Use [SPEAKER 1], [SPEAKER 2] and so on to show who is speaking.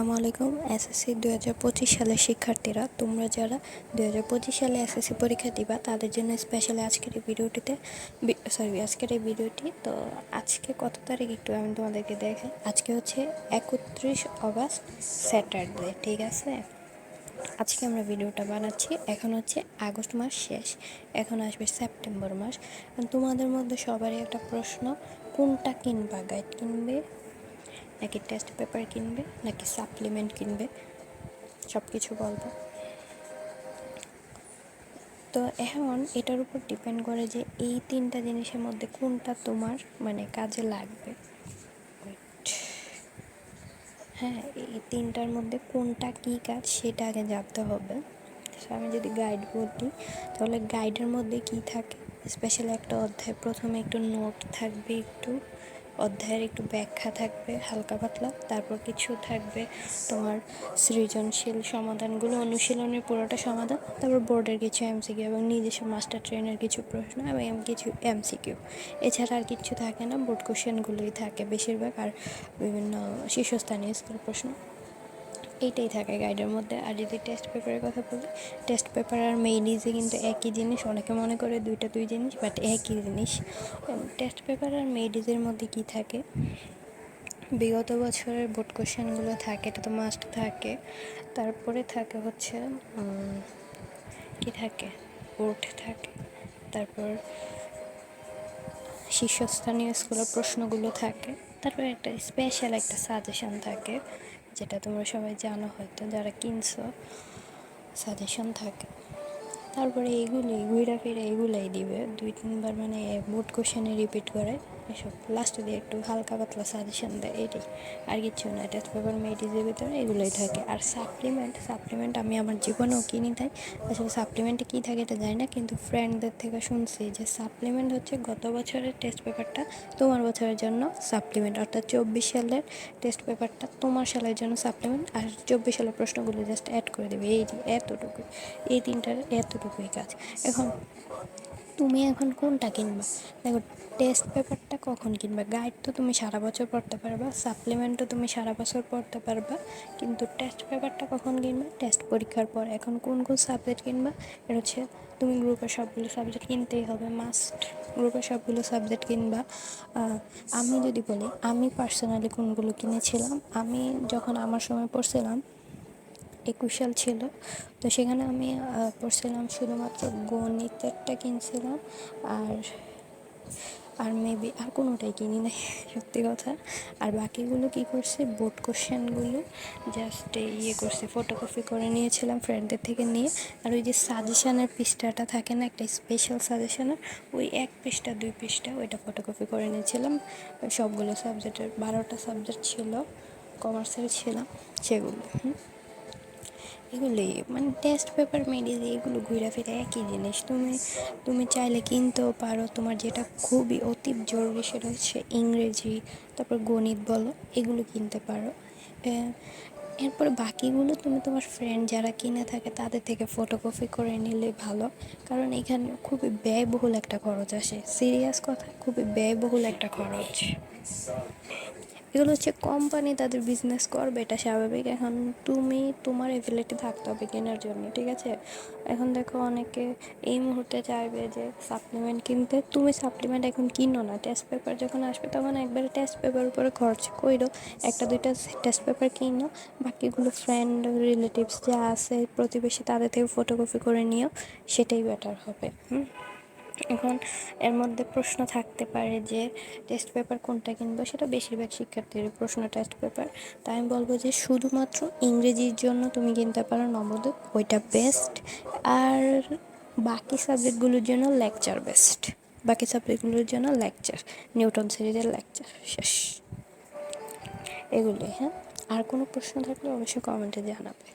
[SPEAKER 1] আসসালামু আলাইকুম। এসএসসি 2025 সালের শিক্ষার্থীরা, তোমরা যারা 2025 সালে এসএসসি পরীক্ষা দিবা তাদের জন্য স্পেশালি আজকের এই ভিডিওটি। তো আজকে কত তারিখ একটু আমি তোমাদেরকে দেখাই। আজকে হচ্ছে 31 অগস্ট, স্যাটারডে, ঠিক আছে। আজকে আমরা ভিডিওটা বানাচ্ছি। এখন হচ্ছে আগস্ট মাস শেষ, এখন আসবে সেপ্টেম্বর মাস। তোমাদের মধ্যে সবারই একটা প্রশ্ন, কোনটা কিনবা? গাইড কিনবে নাকি টেস্ট পেপার কিনবে নাকি সাপ্লিমেন্ট কিনবে? সব কিছু বলবো। তো এখন এটার উপর ডিপেন্ড করে যে এই তিনটা জিনিসের মধ্যে কোনটা তোমার কাজে লাগবে। হ্যাঁ, এই তিনটার মধ্যে কোনটা কী কাজ সেটা আগে জানতে হবে। আমি যদি গাইড বলি তাহলে গাইডের মধ্যে কি থাকে, স্পেশালি একটা অধ্যায় প্রথমে একটু নোট থাকবে, একটু অধ্যায়ের একটু ব্যাখ্যা থাকবে হালকা পাতলা, তারপর কিছু থাকবে তোমার সৃজনশীল সমাধানগুলো, অনুশীলনের পুরোটা সমাধান, তারপর বোর্ডের কিছু এমসিকিউ এবং নিজস্ব মাস্টার ট্রেনের কিছু প্রশ্ন এবং কিছু এমসিকিউ। এছাড়া আর কিছু থাকে না, বোর্ড কোশ্চেনগুলোই থাকে বেশিরভাগ, আর বিভিন্ন শীর্ষস্থানীয় স্কুলের প্রশ্ন, এইটাই থাকে গাইডের মধ্যে। আর যদি টেস্ট পেপারের কথা বলি, টেস্ট পেপার আর মেইন ইজি কিন্তু একই জিনিস। অনেকে মনে করে দুই জিনিস, বাট একই জিনিস। টেস্ট পেপার আর মেইন ইজির মধ্যে কি থাকে, বিগত বছরের বোর্ড কোশ্চেনগুলো থাকে, এটা তো মাস্ট থাকে। তারপরে থাকে হচ্ছে কি থাকে, বোর্ড থাকে, তারপর শীর্ষস্থানীয় স্কুলের প্রশ্নগুলো থাকে, তারপর একটা স্পেশাল একটা সাজেশন থাকে, যেটা তোমরা সবাই জানো হয়তো যারা কিনছো, সাজেশন থাকে। তারপরে ঘুরা ফিরে এগুলাই দিবে 2-3 বার, বোর্ড কোশ্চেনে রিপিট করে এসব, লাস্টে দিয়ে একটু হালকা পাতলা সাজেশন দেয়, এটাই, আর কিছু না। টেস্ট পেপার মেডিজের ভিতরে এগুলোই থাকে। আর সাপ্লিমেন্ট আমি আমার জীবনেও কিনি, তাই আসলে সাপ্লিমেন্টে কী থাকে এটা জানি না, কিন্তু ফ্রেন্ডদের থেকে শুনছি যে সাপ্লিমেন্ট হচ্ছে গত বছরের টেস্ট পেপারটা তোমার বছরের জন্য সাপ্লিমেন্ট, অর্থাৎ 24 সালের টেস্ট পেপারটা তোমার সালের জন্য সাপ্লিমেন্ট, আর 24 সালের প্রশ্নগুলো জাস্ট অ্যাড করে দেবে, এই যে এতটুকু, এই তিনটার এতটুকুই কাজ। তুমি এখন কোনটা কিনবা? দেখো, টেস্ট পেপারটা কখন কিনবা? গাইড তো তুমি সারা বছর পড়তে পারবা, সাপ্লিমেন্টও তুমি সারা বছর পড়তে পারবা, কিন্তু টেস্ট পেপারটা কখন কিনবা? টেস্ট পরীক্ষার পর। এখন কোন সাবজেক্ট কিনবা? এটা হচ্ছে তুমি গ্রুপের সবগুলো সাবজেক্ট কিনতেই হবে, মাস্ট। গ্রুপের সবগুলো সাবজেক্ট কিনবা। আমি যদি বলি আমি পার্সোনালি কোনগুলো কিনেছিলাম, আমি যখন আমার সময় পড়ছিলাম 21 সাল ছিল, তো সেখানে আমি পড়ছিলাম শুধুমাত্র গণিতেরটা কিনছিলাম, আর আর মেবি আর কোনোটাই কিনি নাই সত্যি কথা। আর বাকিগুলো কি করছে, বোর্ড কোশ্চেনগুলো জাস্ট করছে, ফটোকপি করে নিয়েছিলাম ফ্রেন্ডদের থেকে নিয়ে। আর ওই যে সাজেশনের পৃষ্ঠাটা থাকে না, একটা স্পেশাল সাজেশনের, ওই 1 পৃষ্ঠা 2 পৃষ্ঠা ওইটা ফটোকপি করে নিয়েছিলাম। সবগুলো সাবজেক্টের 12টা সাবজেক্ট ছিল, কমার্সের ছিলাম সেগুলো। এগুলোই টেস্ট পেপার মেডিসি, এগুলো ঘুরে ফিরে একই জিনিস। তুমি চাইলে কিনতেও পারো, তোমার যেটা খুবই অতি জরুরি সেটা হচ্ছে ইংরেজি, তারপর গণিত বলো, এগুলো কিনতে পারো। এরপরে বাকিগুলো তুমি তোমার ফ্রেন্ড যারা কিনে থাকে তাদের থেকে ফটোকপি করে নিলে ভালো, কারণ এখানে খুবই ব্যয়বহুল একটা খরচ আসে, সিরিয়াস কথা, খুবই ব্যয়বহুল একটা খরচ। এগুলো হচ্ছে কোম্পানি তাদের বিজনেস করবে, এটা স্বাভাবিক। এখন তোমার এবিলিটি থাকতে হবে কেনার জন্য, ঠিক আছে। এখন দেখো অনেকে এই মুহূর্তে চাইবে যে সাপ্লিমেন্ট কিনতে, তুমি সাপ্লিমেন্ট এখন কিনো না, টেস্ট পেপার যখন আসবে তখন একবারে টেস্ট পেপার উপরে খরচ কইরো, 1-2টা টেস্ট পেপার কিনো, বাকিগুলো ফ্রেন্ড রিলেটিভস যা আছে প্রতিবেশী তাদের থেকে ফটোকপি করে নিও, সেটাই বেটার হবে। এখন এর মধ্যে প্রশ্ন থাকতে পারে যে টেস্ট পেপার কোনটা কিনবো, সেটা বেশিরভাগ শিক্ষার্থীর প্রশ্ন টেস্ট পেপার। তাই আমি বলবো যে শুধুমাত্র ইংরেজির জন্য তুমি কিনতে পারো নবোদয়, ওইটা বেস্ট। আর বাকি সাবজেক্টগুলোর জন্য লেকচার, নিউটন সিরিজের লেকচার শেষ। এগুলোই। হ্যাঁ, আর কোনো প্রশ্ন থাকলে অবশ্যই কমেন্টে জানাবে।